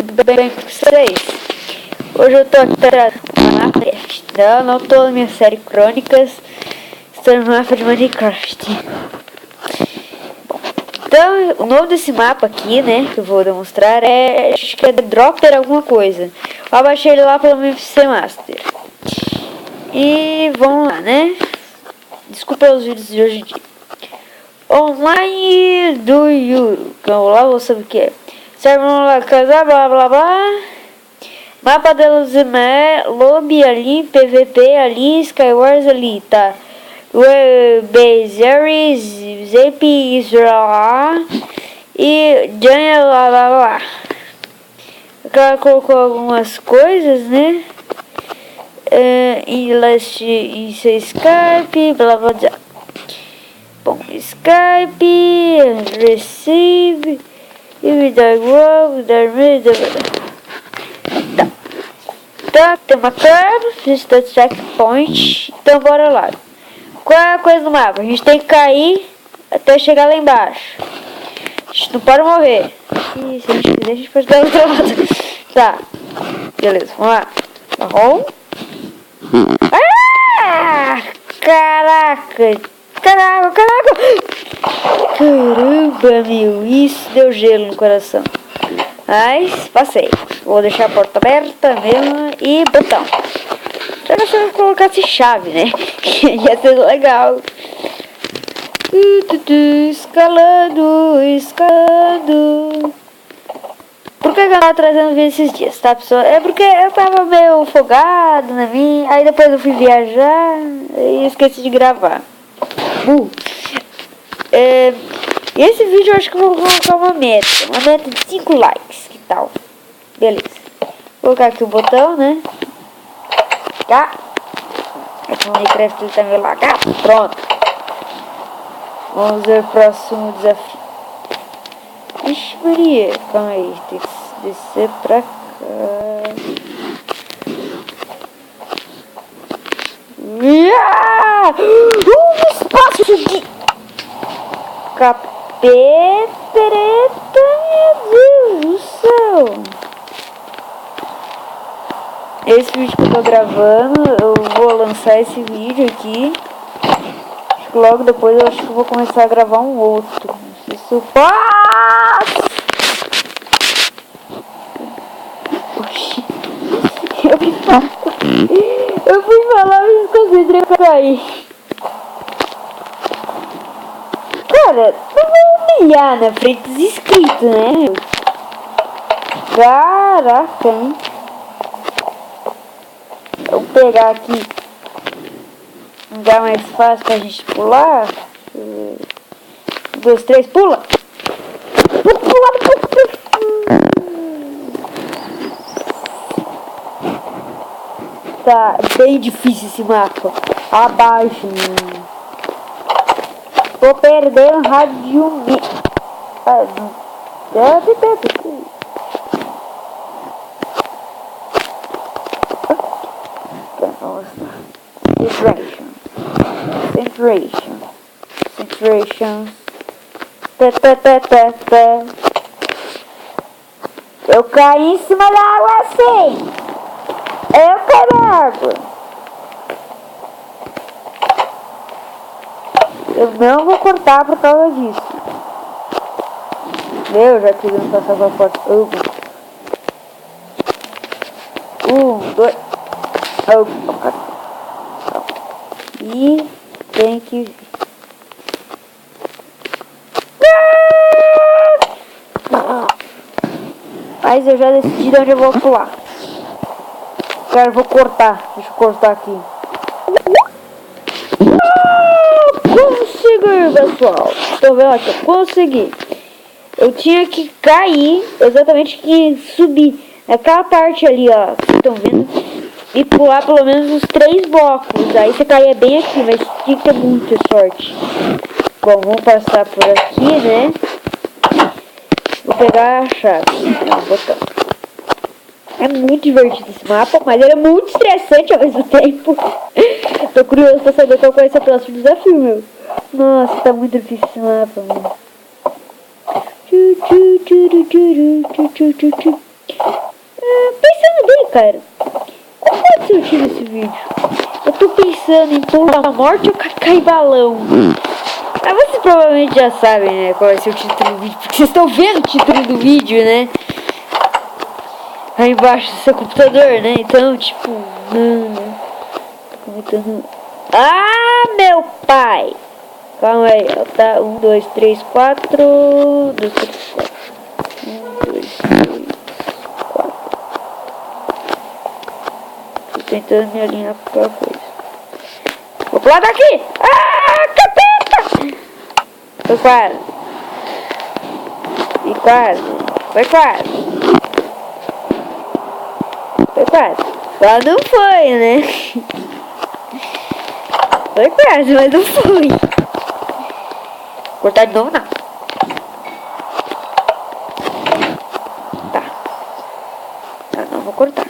tudo bem com vocês? Hoje eu tô aqui trazendo uma mapa. Não tô na minha série Crônicas, estou no mapa de Minecraft. Bom, então, o nome desse mapa aqui, né, que eu vou demonstrar acho que é Dropper alguma coisa. Eu abaixei ele lá pelo MFC Master. E vamos lá, né? Desculpa os vídeos de hoje em dia. Online do Yuru. Então lá vou saber o que é. Serve lá casa, blá blá blá. Mapa de Luzimé, Lobby ali, PVP ali, Skywars ali, tá? Bezeris, Zap Israel e Jania lá lá lá. O cara colocou algumas coisas, né? Em seu Skype, blá blá blá. Bom, Skype, Receive, e tá, tem uma curva, visita checkpoint, então bora lá. Qual é a coisa do mapa? A gente tem que cair até chegar lá embaixo. A gente não pode morrer. E se a gente quiser, a gente pode dar outra volta. Tá, beleza, vamos lá. Tá bom? Ah! Caraca! Caramba, meu, isso deu gelo no coração. Mas, passei. Vou deixar a porta aberta mesmo e botão. Será que eu colocasse chave, né? Ia ser legal. Escalando, escalando. Por que eu tava trazendo vídeo esses dias, tá, pessoal? É porque eu tava meio afogado na minha. Aí depois eu fui viajar e esqueci de gravar. Esse vídeo eu acho que eu vou colocar uma meta de 5 likes, que tal? Beleza, vou colocar aqui o botão, né? Tá? Aqui no Minecraft ele tá meio lagado, pronto. Vamos ver o próximo desafio. Ixi Maria, calma aí, tem que descer pra cá. Espaço de capeta, meu Deus do céu. Esse vídeo que eu tô gravando, eu vou lançar esse vídeo aqui. Acho que logo depois eu acho que eu vou começar a gravar um outro. Não sei se eu faço. Eu fui falar, mas concentrei pra cair. Cara, não vou humilhar na frente dos inscritos, né? Caraca, hein? Vou pegar aqui um lugar mais fácil pra gente pular. 1, 2, 3, pula! Pula! Tá bem difícil esse mapa. Abaixo. Tô perdendo rádio. Centration. Eu caí em cima da água assim. Eu caí na água. Eu não vou cortar por causa disso. Eu já queria passar pra porta. 1, 2. E tem que... Mas eu já decidi de onde eu vou pular. Cara, eu vou cortar. Deixa eu cortar aqui. Consegui, pessoal. Estão vendo aqui? Consegui. Eu tinha que cair, exatamente que subir naquela parte ali, ó. Vocês estão vendo? E pular pelo menos uns 3 blocos. Aí você caía bem aqui, mas tinha que ter muita sorte. Bom, vamos passar por aqui, né? Vou pegar a chave. Botão. É muito divertido esse mapa, mas ele é muito estressante ao mesmo tempo. Tô curioso pra saber qual vai ser o próximo desafio, meu. Nossa, tá muito difícil esse mapa, meu. cara. Qual pode ser o título desse vídeo? Eu tô pensando em pôr a morte ou cair balão. Mas vocês provavelmente já sabem, né, qual vai ser o título do vídeo. Porque vocês estão vendo o título do vídeo, né? Aí embaixo do seu computador, né? Então, tipo... Mano... Tô comentando... Ah, meu pai! Calma aí, tá? 1, 2, 3, 4... 2, 3, 4... 1, 2, 3, 4... Tô tentando me alinhar com aquela coisa. Vou pular daqui! Ah, capeta! Foi quase. E quase. Foi quase. Foi quase. Só não foi, né? Foi quase, mas não foi. Cortar de novo, não. Tá. Eu não vou cortar.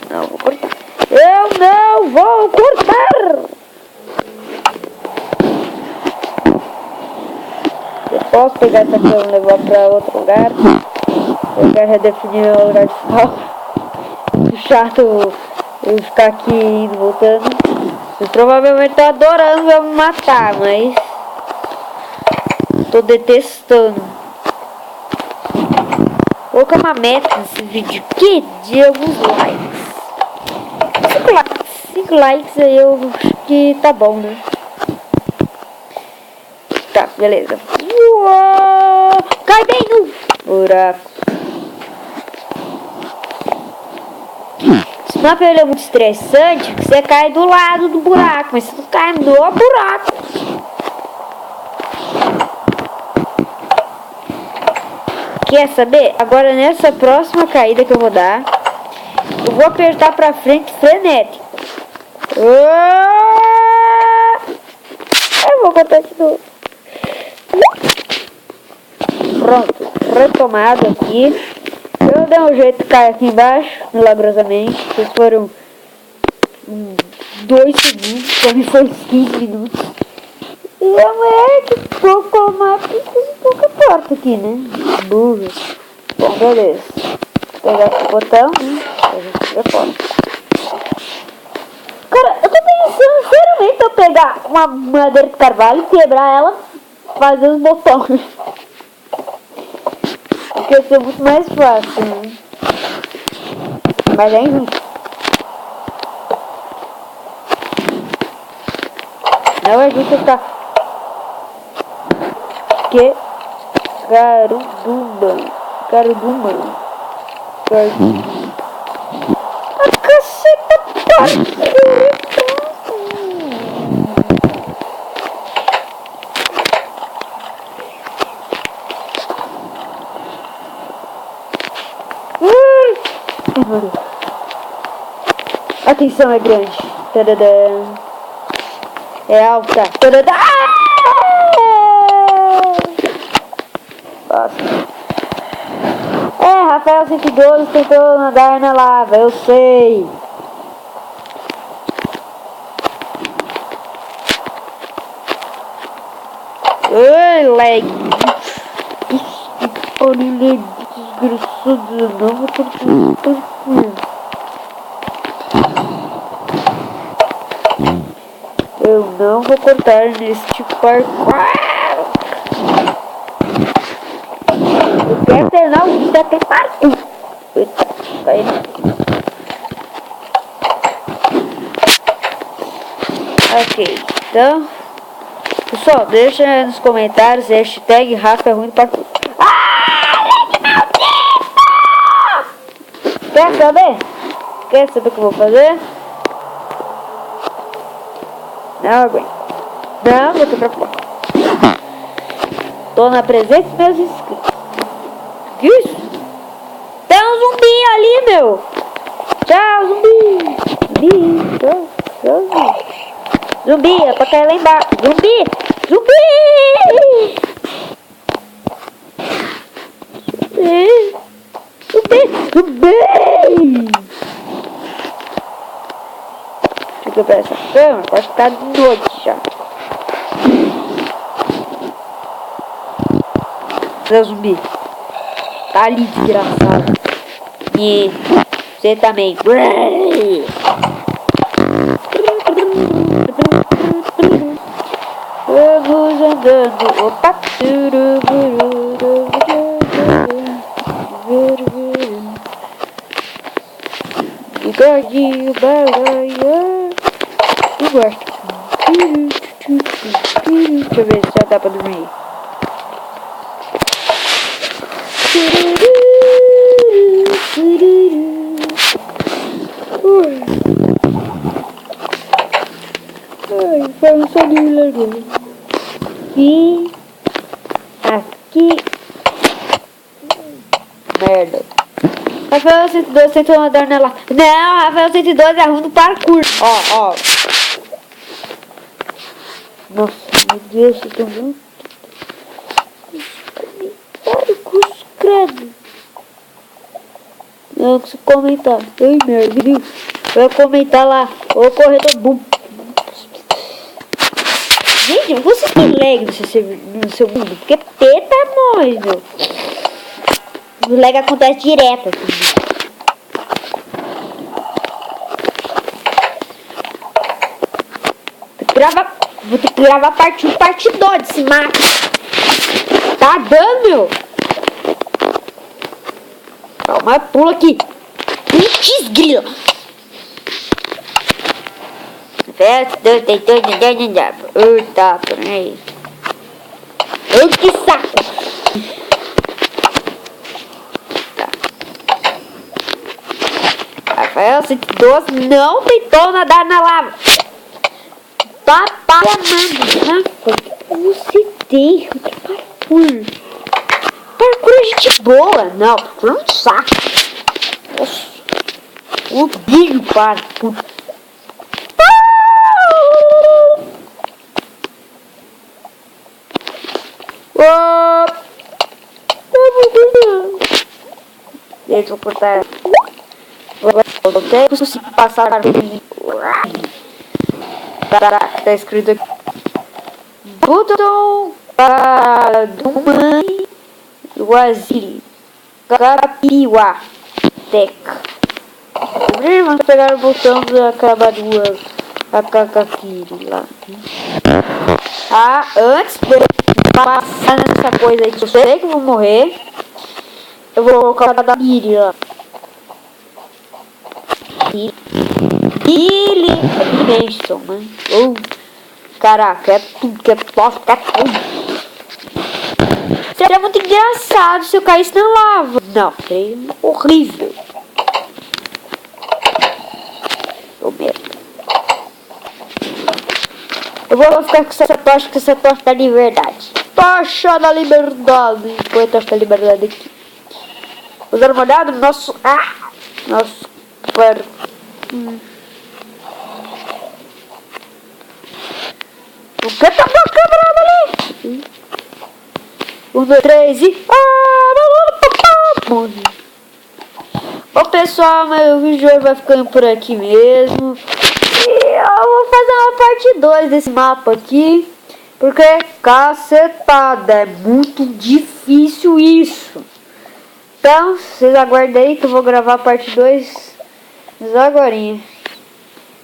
Não vou cortar. Eu não vou cortar! Eu posso pegar essa cama e levar pra outro lugar. Eu quero redefinir o lugar de salva. Chato eu ficar aqui indo e voltando. Vocês provavelmente estão adorando eu me matar, mas tô detestando. Vou colocar uma meta nesse vídeo aqui de alguns likes. 5 likes aí eu acho que tá bom, né? Tá, beleza. Uou! Cai bem no buraco. Esse mapa ele é muito estressante, porque você cai do lado do buraco, mas você não cai no buraco. Quer saber? Agora nessa próxima caída que eu vou dar, eu vou apertar pra frente frenético. Eu vou botar de novo. Pronto, retomado aqui. Eu dei um jeito de cair aqui embaixo, milagrosamente. Vocês foram 2 segundos, pra mim foi 15 minutos. E a mulher que colocou o mapa um pouco torto aqui, né? Burro. Bom, beleza. Vou pegar esse botão, né? A gente tira fora. Cara, eu tô pensando seriamente eu pegar uma madeira de carvalho, quebrar ela, fazer os botões. Porque ia ser muito mais fácil, né? Mas é injusto. Não é justo ficar... Que... Garudumba. A caceta torta. Atenção, é grande. Tadadã. É alta. Tadadã. Nossa. É, Rafael 112 tentou nadar na lava, eu sei. Ai, leg. Olha, desgraçado. Não vou cortar. Eu não vou cortar neste parkour. Eu quero terminar o vídeo daquele parkour. Eita, caiu. Ok, então pessoal, deixa nos comentários hashtag Rafa é ruim do parkour. Quer saber? Quer saber o que eu vou fazer? Não aguento. Não, vou ter pra fora. Tô na presença dos meus inscritos. Que isso? Tem um zumbi ali, meu. Tchau, zumbi. Zumbi. Zumbi. Zumbi, é pra cair lá embaixo. Zumbi. Zumbi. Zumbi. Zumbi. Deixa eu quebrar essa cama, pode estar de noite já. Seu zumbi. Tá ali, desgraçado. Você também. Vamos andando. Opa. Bigodinho, balaia. Eu gosto. Deixa eu ver se já dá pra dormir. Ai, foi um soninho legal. E aqui. Merda. Rafael 112 tentou andar nela. Não, Rafael 112 é ruim do parkour. Ó. Nossa, meu Deus, vocês estão vendo? Parkour, credo. Eu preciso comentar. Ei, merda, viu? Eu vou comentar lá. O corredor boom. Gente, vocês têm lag no seu mundo? Porque peta é nós, meu. O lag acontece direto aqui. Vou ter que gravar parte 1 parte 2 desse mapa. Tá dando, meu. Calma, pula aqui. Putz, grila. Eita, peraí. Ai, que saco. Tá. Rafael 112 não tentou nadar na lava. Papai amado, Rafa, você tem parkour. Parkour é gente boa. Não, parkour é um saco. Nossa, odeio parkour. Deixa eu cortar. Vou até conseguir passar tá escrito aqui. Botão para do mãe Waziri Carapiwa Tech. Vamos pegar o botão da acabadura a Kakakiri lá. Antes de passar nessa coisa aí que eu sei que eu vou morrer, eu vou colocar da Miri lá. Billy Benson, né? Caraca, é tudo que é plástico, é tudo. Seria muito engraçado se eu caísse na lava. Não, seria horrível. Tô merda. Eu vou ficar com essa tocha, que essa tocha da liberdade. Tocha da liberdade. Põe a tocha da liberdade aqui. Vou dar uma olhada no nosso... nosso quarto. O que tá quebrado ali? 1, 2, 3 e... Bom, pessoal, meu vídeo hoje vai ficando por aqui mesmo. E eu vou fazer uma parte 2 desse mapa aqui. Porque, cacetada, é muito difícil isso. Então, vocês aguardem aí que eu vou gravar a parte 2 agorinha.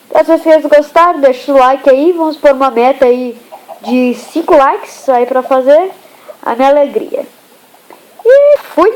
Então, se vocês gostaram, deixa o like aí. Vamos pôr uma meta aí de 5 likes aí pra fazer a minha alegria. E fui!